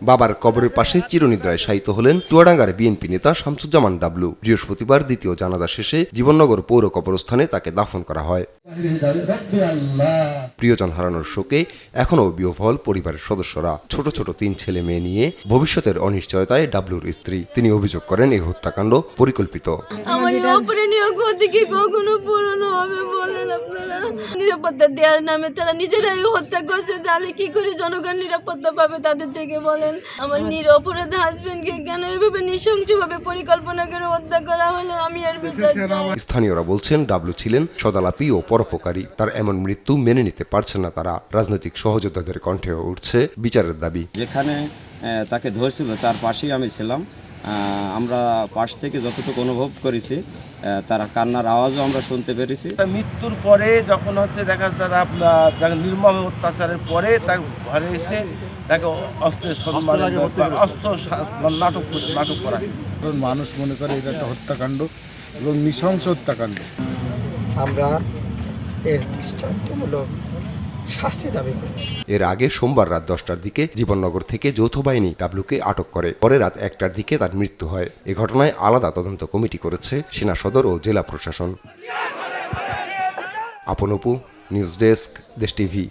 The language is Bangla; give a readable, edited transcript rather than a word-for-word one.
বাবার কবরের পাশে চিরনিদ্রায় শায়িত হলেন চুয়াডাঙ্গার বিএনপি নেতা শামসুজ্জামান ডাবলু। বৃহস্পতিবার দ্বিতীয় জানাজা শেষে জীবননগর পৌর কবরস্থানে তাকে দাফন করা হয়। প্রিয়জন হারানোর শোকে এখনও বিহ্বল পরিবারের সদস্যরা। ছোট ছোট 3 ছেলে মেয়ে নিয়ে ভবিষ্যতের অনিশ্চয়তায় ডাবলুর স্ত্রী। তিনি অভিযোগ করেন এই হত্যাকাণ্ড পরিকল্পিত। আমার অপরাধীয় গতি কি কখনো পূরণ হবে বলেন আপনারা? নিরাপত্তা দেওয়ার নামে তারা নিজেরাই হত্যা করছে, তাহলে কি করে জনগণ নিরাপত্তা পাবে তাদের থেকে বলেন? আমার নিরপরাধ হাজবেন্ডকে কেন এভাবে নৃশংসভাবে পরিকল্পনা করে হত্যা করা হলো? আমি এর বিচার চাই। স্থানীয়রা বলছেন ডাবলু ছিলেন সদালাপী ও পরোপকারী। তার এমন মৃত্যু মেনে নিতে পারছেন না তারা। রাজনৈতিক সহযোদ্ধাদের কণ্ঠে উঠছে বিচারের দাবি। যেখানে তাকে ধরছিল তার পাশেই আমি ছিলাম। আমরা পাশ থেকে যতটুকু অনুভব করেছি, তার কান্নার আওয়াজও আমরা শুনতে পেরেছি। মৃত্যুর পরে যখন দেখা তারা নির্মম অত্যাচারের পরে তার ঘরে এসে তাকে অস্ত্রের অস্ত্র নাটক করা। মানুষ মনে করে এটা একটা হত্যাকাণ্ড এবং নৃশংস হত্যাকাণ্ড। আমরা এর দৃষ্টান্তমূলক শাস্তি দাবি করছি। এর আগে সোমবার রাত 10টার দিকে জীবননগর থেকে যৌথ বাহিনী ডাবলুকে আটক করে। পরে রাত 1টার দিকে তার মৃত্যু হয়। এ ঘটনায় আলাদা তদন্ত কমিটি করেছে সেনা সদর ও জেলা প্রশাসন। আপন অপু, নিউজ ডেস্ক, দেশ টিভি।